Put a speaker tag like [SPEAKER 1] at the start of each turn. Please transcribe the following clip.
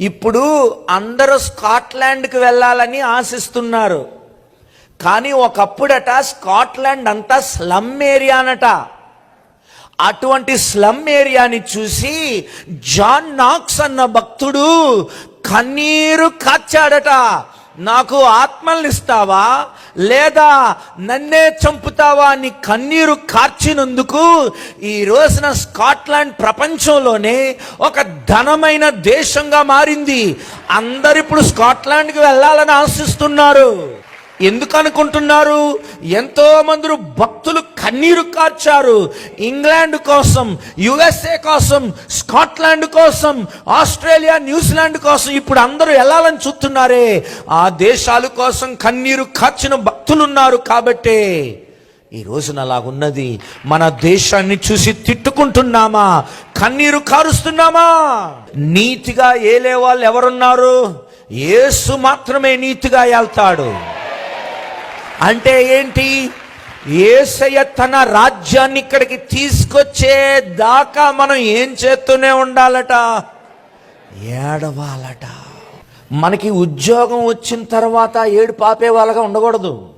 [SPEAKER 1] ఇప్పుడు అందరూ స్కాట్లాండ్కి వెళ్ళాలని ఆశిస్తున్నారు. కానీ ఒకప్పుడట స్కాట్లాండ్ అంతా స్లమ్ ఏరియానట. అటువంటి స్లమ్ ఏరియాని చూసి జాన్ నాక్స్ అన్న భక్తుడు కన్నీరు కార్చాడట. నాకు ఆత్మల్ని ఇస్తావా లేదా నన్నే చంపుతావా అని కన్నీరు కార్చినందుకు ఈ రోజున స్కాట్లాండ్ ప్రపంచంలోనే ఒక ధనమైన దేశంగా మారింది. అందరు ఇప్పుడు స్కాట్లాండ్కి వెళ్ళాలని ఆశిస్తున్నారు. ఎందుకు అనుకుంటున్నారు? ఎంతో మంది భక్తులు కన్నీరు కార్చారు. ఇంగ్లాండ్ కోసం, యుఎస్ఏ కోసం, స్కాట్లాండ్ కోసం, ఆస్ట్రేలియా, న్యూజిలాండ్ కోసం ఇప్పుడు అందరూ వెళ్ళాలని చూస్తున్నారే. ఆ దేశాల కోసం కన్నీరు కార్చిన భక్తులు ఉన్నారు. కాబట్టే ఈ రోజున అలాగున్నది. మన దేశాన్ని చూసి తిట్టుకుంటున్నామా? కన్నీరు కారుస్తున్నామా? నీతిగా ఏలే వాళ్ళు ఎవరున్నారు? యేసు మాత్రమే నీతిగా వెళ్తాడు. అంటే ఏంటి? యేసయ్య తన రాజ్యాన్ని ఇక్కడికి తీసుకొచ్చే దాకా మనం ఏం చేస్తూనే ఉండాలట? ఏడవాలట. మనకి ఉద్యోగం వచ్చిన తర్వాత ఏడు పాపే వాళ్ళగా ఉండకూడదు.